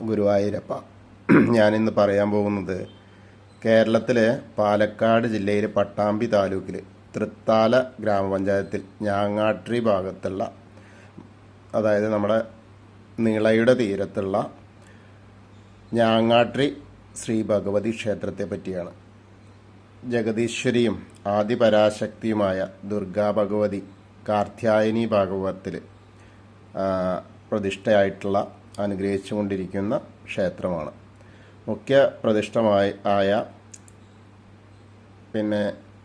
ഗുരുവായൂരപ്പ. ഞാനിന്ന് പറയാൻ പോകുന്നത് കേരളത്തിലെ പാലക്കാട് ജില്ലയിലെ പട്ടാമ്പി താലൂക്കിൽ തൃത്താല ഗ്രാമപഞ്ചായത്തിൽ ഞാങ്ങാട്രി ഭാഗത്തുള്ള, അതായത് നമ്മുടെ നിളയുടെ തീരത്തുള്ള ഞാങ്ങാട്രി ശ്രീ ഭഗവതി ക്ഷേത്രത്തെ പറ്റിയാണ്. ജഗദീശ്വരിയും ആദിപരാശക്തിയുമായ ദുർഗാ ഭഗവതി കാർത്യായനി ഭാഗവത്തിൽ പ്രതിഷ്ഠയായിട്ടുള്ള അനുഗ്രഹിച്ചുകൊണ്ടിരിക്കുന്ന ക്ഷേത്രമാണ്. മുഖ്യ പ്രതിഷ്ഠമായ പിന്നെ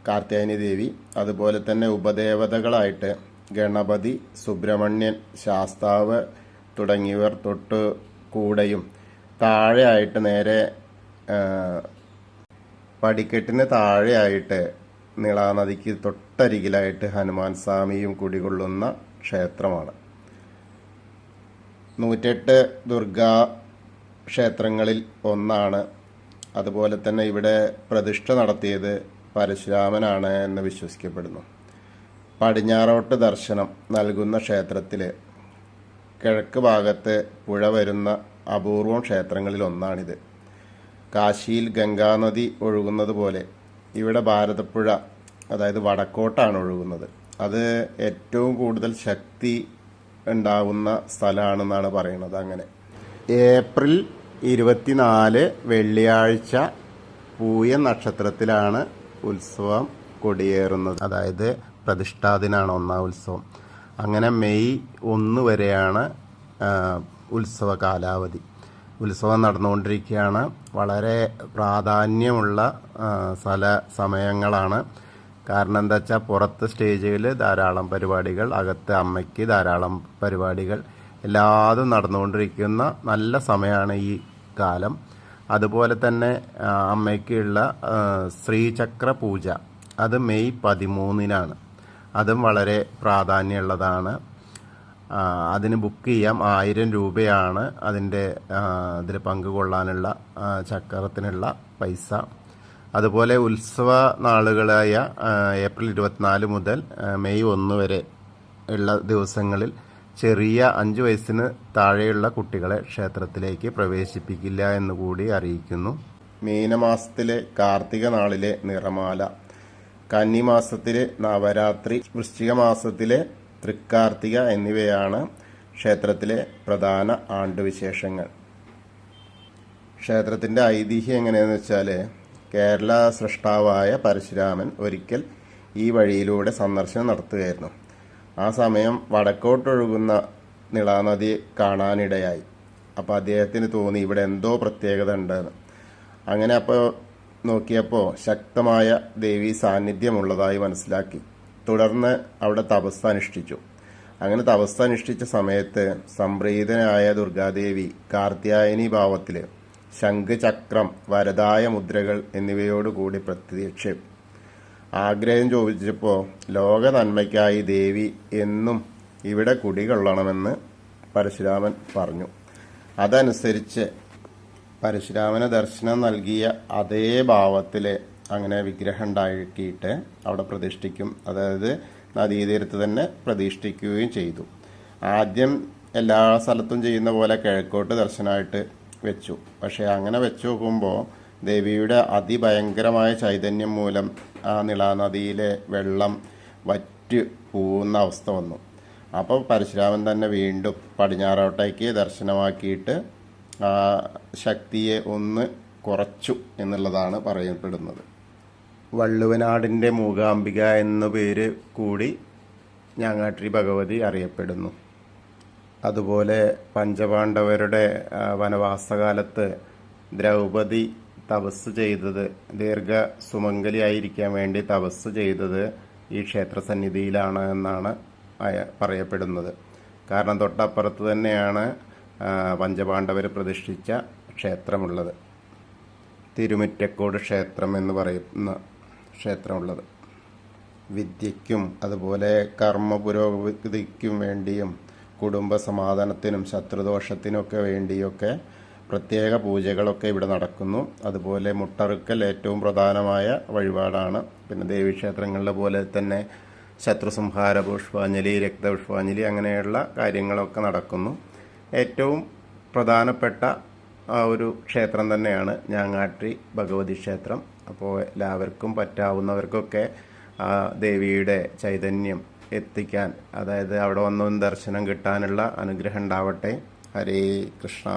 കാർത്യായനി ദേവി, അതുപോലെ തന്നെ ഉപദേവതകളായിട്ട് ഗണപതി, സുബ്രഹ്മണ്യൻ, ശാസ്താവ് തുടങ്ങിയവർ തൊട്ട് കൂടെയും താഴെയായിട്ട് നേരെ പടിക്കെട്ടിന് താഴെയായിട്ട് നിളാനദിക്ക് തൊട്ടരികിലായിട്ട് ഹനുമാൻ സ്വാമിയും കുടികൊള്ളുന്ന ക്ഷേത്രമാണ്. 108 ദുർഗാ ക്ഷേത്രങ്ങളിൽ ഒന്നാണ്. അതുപോലെ തന്നെ ഇവിടെ പ്രതിഷ്ഠ നടത്തിയത് പരശുരാമനാണ് എന്ന് വിശ്വസിക്കപ്പെടുന്നു. പടിഞ്ഞാറോട്ട് ദർശനം നൽകുന്ന ക്ഷേത്രത്തിൽ കിഴക്ക് ഭാഗത്ത് പുഴ വരുന്ന അപൂർവം ക്ഷേത്രങ്ങളിൽ ഒന്നാണിത്. കാശിയിൽ ഗംഗാനദി ഒഴുകുന്നത് പോലെ ഇവിടെ ഭാരതപ്പുഴ, അതായത് വടക്കോട്ടാണ് ഒഴുകുന്നത്. അത് ഏറ്റവും കൂടുതൽ ശക്തി ഉണ്ടാകുന്ന സ്ഥലമാണെന്നാണ് പറയുന്നത്. അങ്ങനെ ഏപ്രിൽ 24 വെള്ളിയാഴ്ച പൂയ നക്ഷത്രത്തിലാണ് ഉത്സവം കൊടിയേറുന്നത്. അതായത് പ്രതിഷ്ഠാദിനാണ് ഒന്നാം ഉത്സവം. അങ്ങനെ മെയ് 1 വരെയാണ് ഉത്സവ കാലാവധി. ഉത്സവം നടന്നുകൊണ്ടിരിക്കുകയാണ്. വളരെ പ്രാധാന്യമുള്ള സമയങ്ങളാണ്. കാരണം എന്താ വെച്ചാൽ പുറത്ത് സ്റ്റേജിൽ ധാരാളം പരിപാടികൾ, അകത്ത് അമ്മയ്ക്ക് ധാരാളം പരിപാടികൾ, എല്ലാതും നടന്നുകൊണ്ടിരിക്കുന്ന നല്ല സമയമാണ് ഈ കാലം. അതുപോലെ തന്നെ അമ്മയ്ക്കുള്ള ശ്രീചക്ര പൂജ, അത് മെയ് 13-നാണ്. അതും വളരെ പ്രാധാന്യമുള്ളതാണ്. അതിന് ബുക്ക് ചെയ്യാം. 1000 രൂപയാണ് അതിൻ്റെ ഇതിൽ പങ്കുകൊള്ളാനുള്ള ചക്രത്തിനുള്ള പൈസ. അതുപോലെ ഉത്സവ നാളുകളായ ഏപ്രിൽ 24 മുതൽ മെയ് 1 വരെ ഉള്ള ദിവസങ്ങളിൽ ചെറിയ 5 വയസ്സിന് താഴെയുള്ള കുട്ടികളെ ക്ഷേത്രത്തിലേക്ക് പ്രവേശിപ്പിക്കില്ല എന്നുകൂടി അറിയിക്കുന്നു. മീനമാസത്തിലെ കാർത്തിക നാളിലെ നിറമാല, കന്നിമാസത്തിലെ നവരാത്രി, വൃശ്ചിക മാസത്തിലെ തൃക്കാർത്തിക എന്നിവയാണ് ക്ഷേത്രത്തിലെ പ്രധാന ആണ്ടുവിശേഷങ്ങൾ. ക്ഷേത്രത്തിൻ്റെ ഐതിഹ്യം എങ്ങനെയാണെന്ന് വെച്ചാൽ, കേരള സൃഷ്ടാവായ പരശുരാമൻ ഒരിക്കൽ ഈ വഴിയിലൂടെ സന്ദർശനം നടത്തുകയായിരുന്നു. ആ സമയം വടക്കോട്ടൊഴുകുന്ന നിളാനദി കാണാനിടയായി. അപ്പോൾ അദ്ദേഹത്തിന് തോന്നി ഇവിടെ എന്തോ പ്രത്യേകത ഉണ്ടെന്ന്. അങ്ങനെ അപ്പോൾ നോക്കിയപ്പോൾ ശക്തമായ ദേവീ സാന്നിധ്യമുള്ളതായി മനസ്സിലാക്കി. തുടർന്ന് അവിടെ തപസ് അനുഷ്ഠിച്ചു. അങ്ങനെ തപസ് അനുഷ്ഠിച്ച സമയത്ത് സംപ്രീതനായ ദുർഗാദേവി കാർത്യായനി ഭാവത്തിൽ ശംഖ്, ചക്രം, വരദായ മുദ്രകൾ എന്നിവയോടുകൂടി പ്രത്യക്ഷപ്പെട്ടു. ആഗ്രഹം ചോദിച്ചപ്പോൾ ലോക നന്മയ്ക്കായി ദേവി എന്നും ഇവിടെ കുടികൊള്ളണമെന്ന് പരശുരാമൻ പറഞ്ഞു. അതനുസരിച്ച് പരശുരാമന് ദർശനം നൽകിയ അതേ ഭാവത്തിൽ അങ്ങനെ വിഗ്രഹം ഉണ്ടാക്കിയിട്ട് അവിടെ പ്രതിഷ്ഠിക്കും. അതായത് നദീതീരത്ത് തന്നെ പ്രതിഷ്ഠിക്കുകയും ചെയ്തു. ആദ്യം എല്ലാ സ്ഥലത്തും ചെയ്യുന്ന പോലെ കിഴക്കോട്ട് ദർശനമായിട്ട് വെച്ചു. പക്ഷേ അങ്ങനെ വെച്ച് നോക്കുമ്പോൾ ദേവിയുടെ അതിഭയങ്കരമായ ചൈതന്യം മൂലം ആ നിളാനദിയിലെ വെള്ളം വറ്റി പോകുന്ന അവസ്ഥ വന്നു. അപ്പോൾ പരശുരാമൻ തന്നെ വീണ്ടും പടിഞ്ഞാറോട്ടേക്ക് ദർശനമാക്കിയിട്ട് ആ ശക്തിയെ ഒന്ന് കുറച്ചു എന്നുള്ളതാണ് പറയപ്പെടുന്നത്. വള്ളുവനാടിൻ്റെ മൂകാംബിക എന്ന പേര് കൂടി ഞാങ്ങാട്രി ഭഗവതി അറിയപ്പെടുന്നു. അതുപോലെ പഞ്ചപാണ്ഡവരുടെ വനവാസകാലത്ത് ദ്രൗപദി തപസ് ചെയ്തത്, ദീർഘ സുമംഗലിയായിരിക്കാൻ വേണ്ടി തപസ് ചെയ്തത് ഈ ക്ഷേത്രസന്നിധിയിലാണ് എന്നാണ് പറയപ്പെടുന്നത്. കാരണം തൊട്ടപ്പുറത്ത് തന്നെയാണ് പഞ്ചപാണ്ഡവർ പ്രതിഷ്ഠിച്ച ക്ഷേത്രമുള്ളത്. തിരുമിറ്റക്കോട് ക്ഷേത്രം എന്ന് പറയുന്ന ക്ഷേത്രമുള്ളത്. വിദ്യയ്ക്കും അതുപോലെ കർമ്മ പുരോഗതിക്കും വേണ്ടിയും കുടുംബ സമാധാനത്തിനും ശത്രുദോഷത്തിനൊക്കെ വേണ്ടിയൊക്കെ പ്രത്യേക പൂജകളൊക്കെ ഇവിടെ നടക്കുന്നു. അതുപോലെ മുട്ടറുക്കൽ ഏറ്റവും പ്രധാനമായ വഴിപാടാണ്. പിന്നെ ദേവീക്ഷേത്രങ്ങളിലെ പോലെ തന്നെ ശത്രുസംഹാര പുഷ്പാഞ്ജലി, രക്തപുഷ്പാഞ്ജലി അങ്ങനെയുള്ള കാര്യങ്ങളൊക്കെ നടക്കുന്നു. ഏറ്റവും പ്രധാനപ്പെട്ട ഒരു ക്ഷേത്രം തന്നെയാണ് ഞാങ്ങാട്ടി ഭഗവതി ക്ഷേത്രം. അപ്പോൾ എല്ലാവർക്കും പറ്റാവുന്നവർക്കൊക്കെ ആ ദേവിയുടെ ചൈതന്യം എത്തിക്കാൻ, അതായത് അവിടെ വന്നൊന്ന് ദർശനം കിട്ടാനുള്ള അനുഗ്രഹം ഉണ്ടാവട്ടെ. ഹരേ കൃഷ്ണ.